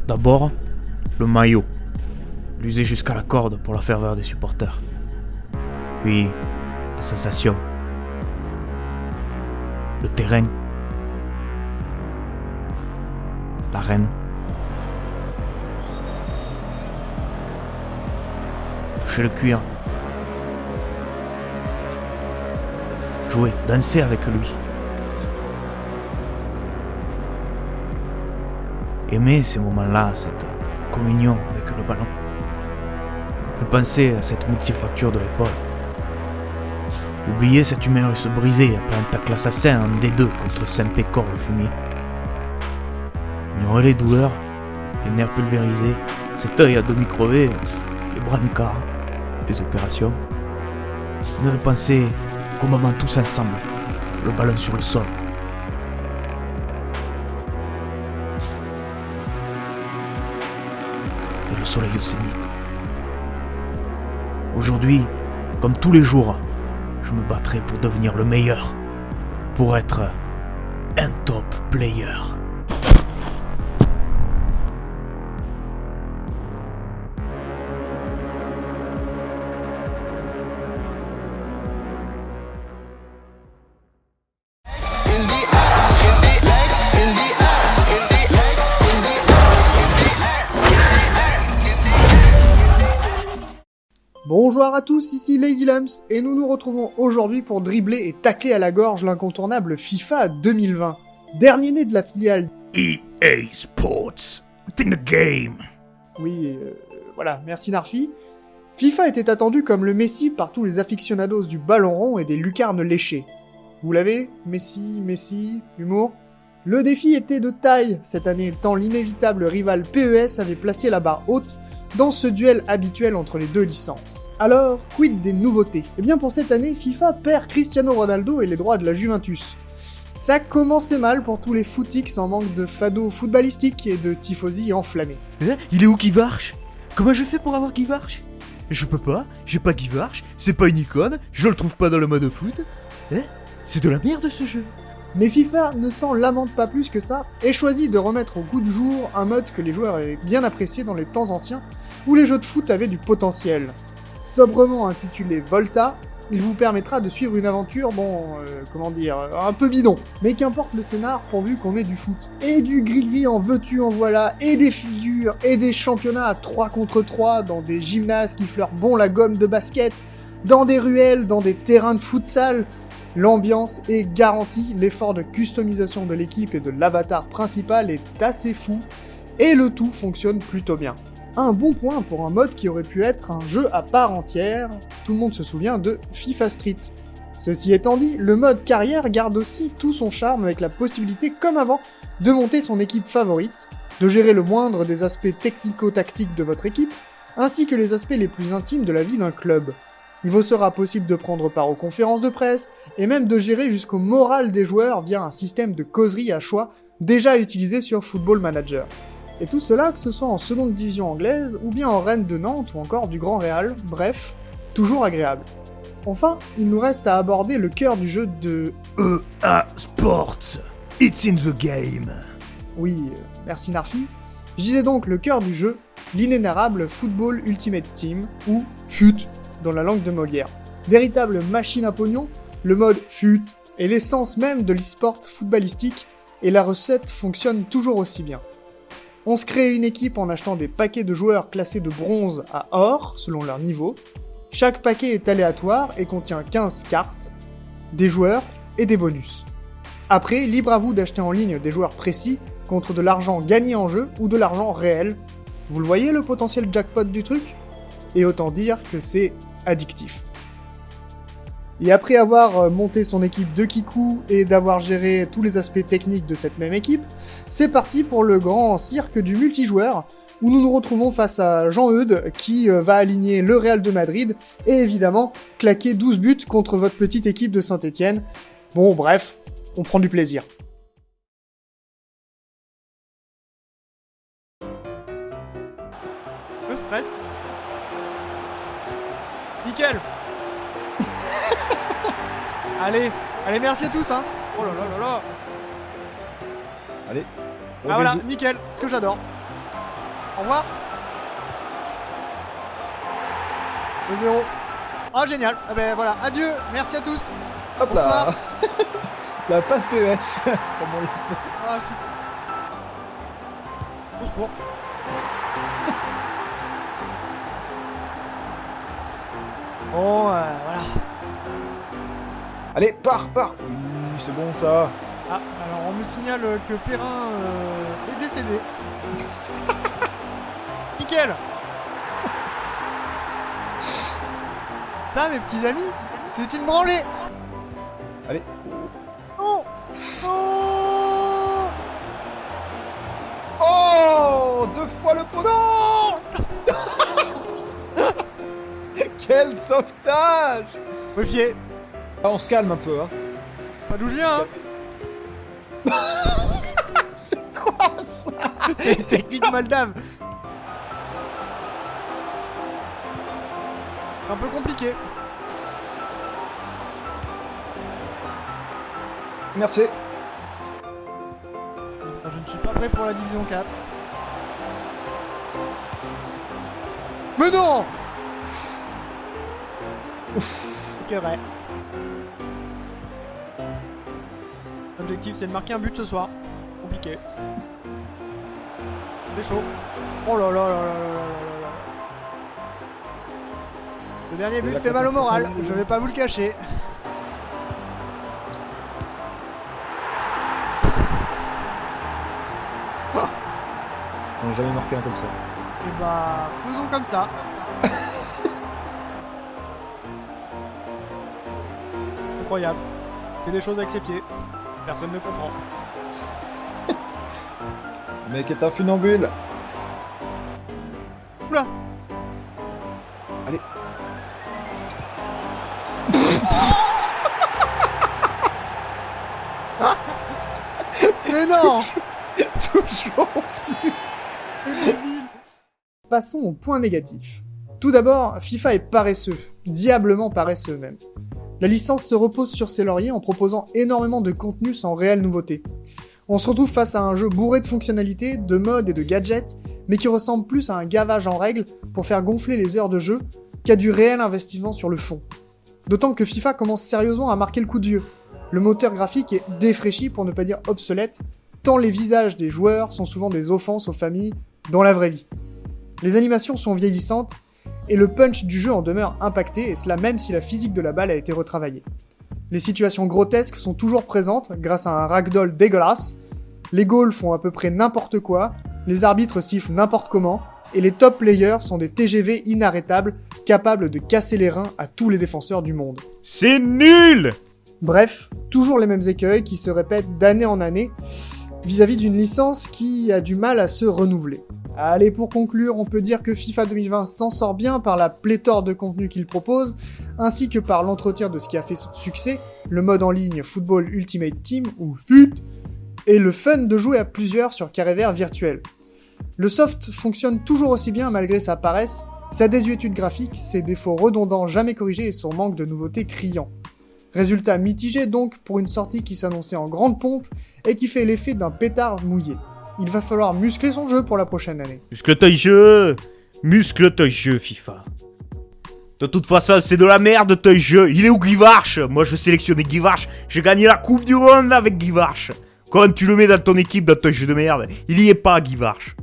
D'abord, le maillot, l'user jusqu'à la corde pour la ferveur des supporters. Puis, les sensations. Le terrain. L'arène. Toucher le cuir. Jouer, danser avec lui. Aimer ces moments-là, cette communion avec le ballon. Ne plus penser à cette multifracture de l'épaule. Oublier cet humérus brisé après un tacle assassin en D2 contre Saint-Pécor le fumier. Ignorer les douleurs, les nerfs pulvérisés, cet œil à demi crevé, les brancards, les opérations. Ne penser qu'au moment tous ensemble, le ballon sur le sol. Et le soleil au zénith. Aujourd'hui, comme tous les jours, je me battrai pour devenir le meilleur, pour être un top player. Bonjour à tous, ici Lazy Lamps, et nous nous retrouvons aujourd'hui pour dribbler et tacler à la gorge l'incontournable FIFA 2020. Dernier né de la filiale EA Sports, it's in the game. Oui, voilà, merci Narfi. FIFA était attendu comme le Messi par tous les aficionados du ballon rond et des lucarnes léchées. Vous l'avez? Messi, humour? Le défi était de taille cette année, tant l'inévitable rival PES avait placé la barre haute dans ce duel habituel entre les deux licences. Alors, quid des nouveautés? Eh bien pour cette année, FIFA perd Cristiano Ronaldo et les droits de la Juventus. Ça commençait mal pour tous les footix en manque de fado footballistique et de tifosi enflammés. Il est où Guivarch? Comment je fais pour avoir Guivarch? Je peux pas, j'ai pas Guivarch, c'est pas une icône, je le trouve pas dans le mode foot. C'est de la merde ce jeu. Mais FIFA ne s'en lamente pas plus que ça, et choisit de remettre au goût du jour un mode que les joueurs avaient bien apprécié dans les temps anciens, où les jeux de foot avaient du potentiel. Sobrement intitulé Volta, il vous permettra de suivre une aventure, un peu bidon. Mais qu'importe le scénar pourvu qu'on ait du foot. Et du gris-gris en veux-tu en voilà, et des figures, et des championnats à 3 contre 3, dans des gymnases qui fleurent bon la gomme de basket, dans des ruelles, dans des terrains de futsal. L'ambiance est garantie, l'effort de customisation de l'équipe et de l'avatar principal est assez fou, et le tout fonctionne plutôt bien. Un bon point pour un mode qui aurait pu être un jeu à part entière, tout le monde se souvient de FIFA Street. Ceci étant dit, le mode carrière garde aussi tout son charme avec la possibilité, comme avant, de monter son équipe favorite, de gérer le moindre des aspects technico-tactiques de votre équipe, ainsi que les aspects les plus intimes de la vie d'un club. Il vous sera possible de prendre part aux conférences de presse, et même de gérer jusqu'au moral des joueurs via un système de causerie à choix déjà utilisé sur Football Manager. Et tout cela, que ce soit en seconde division anglaise, ou bien en Rennes de Nantes, ou encore du Grand Real, bref, toujours agréable. Enfin, il nous reste à aborder le cœur du jeu de EA Sports, it's in the game. Oui, merci Narfi. Je disais donc le cœur du jeu, l'inénarrable Football Ultimate Team, ou FUT, dans la langue de Molière. Véritable machine à pognon, le mode FUT est l'essence même de l'e-sport footballistique, et la recette fonctionne toujours aussi bien. On se crée une équipe en achetant des paquets de joueurs classés de bronze à or, selon leur niveau. Chaque paquet est aléatoire et contient 15 cartes, des joueurs et des bonus. Après, libre à vous d'acheter en ligne des joueurs précis contre de l'argent gagné en jeu ou de l'argent réel. Vous le voyez le potentiel jackpot du truc? Et autant dire que c'est addictif. Et après avoir monté son équipe de Kikou et d'avoir géré tous les aspects techniques de cette même équipe, c'est parti pour le grand cirque du multijoueur, où nous nous retrouvons face à Jean-Eudes qui va aligner le Real de Madrid et évidemment claquer 12 buts contre votre petite équipe de Saint-Etienne. Bon bref, on prend du plaisir. Le stress. Nickel. Allez, merci à tous, hein. Oh là là là là. Allez. Ah voilà, nickel, ce que j'adore. Au revoir. 2-0. Ah, génial. Ah ben voilà, adieu. Merci à tous. Hop Bonsoir. là. La passe PES. Comme on l'appelle. Ah, putain. Au secours. Bon, voilà. Allez, pars. Oui, c'est bon ça. Ah, alors on me signale que Perrin est décédé. Nickel. Putain, mes petits amis, c'est une branlée. Allez. Non. Non. Oh, 2 fois le poteau. Non. Quel sauvetage. Méfiez. Ah, on se calme un peu, hein. Pas d'où je viens, hein. C'est quoi ça? C'est une technique moldave. Un peu compliqué. Merci. Je ne suis pas prêt pour la division 4. Mais non. C'est vrai. L'objectif c'est de marquer un but ce soir. Compliqué. C'est chaud. Oh là là là là là là là là. Le dernier but fait mal au moral, je vais pas vous le cacher. On n'a jamais marqué un comme ça. Et bah, faisons comme ça. Incroyable. Fait des choses avec ses pieds. Personne ne comprend. Le mec est un funambule. Oula. Allez. Mais non. Toujours. C'est débile. Passons au point négatif. Tout d'abord, FIFA est paresseux. Diablement paresseux même. La licence se repose sur ses lauriers en proposant énormément de contenu sans réelle nouveauté. On se retrouve face à un jeu bourré de fonctionnalités, de modes et de gadgets, mais qui ressemble plus à un gavage en règle pour faire gonfler les heures de jeu qu'à du réel investissement sur le fond. D'autant que FIFA commence sérieusement à marquer le coup de vieux. Le moteur graphique est défraîchi pour ne pas dire obsolète, tant les visages des joueurs sont souvent des offenses aux familles dans la vraie vie. Les animations sont vieillissantes, et le punch du jeu en demeure impacté, et cela même si la physique de la balle a été retravaillée. Les situations grotesques sont toujours présentes grâce à un ragdoll dégueulasse, les goals font à peu près n'importe quoi, les arbitres sifflent n'importe comment, et les top players sont des TGV inarrêtables, capables de casser les reins à tous les défenseurs du monde. C'est nul! Bref, toujours les mêmes écueils qui se répètent d'année en année, vis-à-vis d'une licence qui a du mal à se renouveler. Allez, pour conclure, on peut dire que FIFA 2020 s'en sort bien par la pléthore de contenu qu'il propose, ainsi que par l'entretien de ce qui a fait son succès, le mode en ligne Football Ultimate Team, ou FUT, et le fun de jouer à plusieurs sur carré vert virtuel. Le soft fonctionne toujours aussi bien malgré sa paresse, sa désuétude graphique, ses défauts redondants jamais corrigés et son manque de nouveautés criant. Résultat mitigé donc pour une sortie qui s'annonçait en grande pompe et qui fait l'effet d'un pétard mouillé. Il va falloir muscler son jeu pour la prochaine année. Muscle ton jeu! Muscle ton jeu, FIFA. De toute façon, c'est de la merde ton jeu. Il est où Guivarch? Moi, je sélectionnais Guivarch. J'ai gagné la Coupe du Monde avec Guivarch. Quand tu le mets dans ton équipe, dans ton jeu de merde, il y est pas, Guivarch.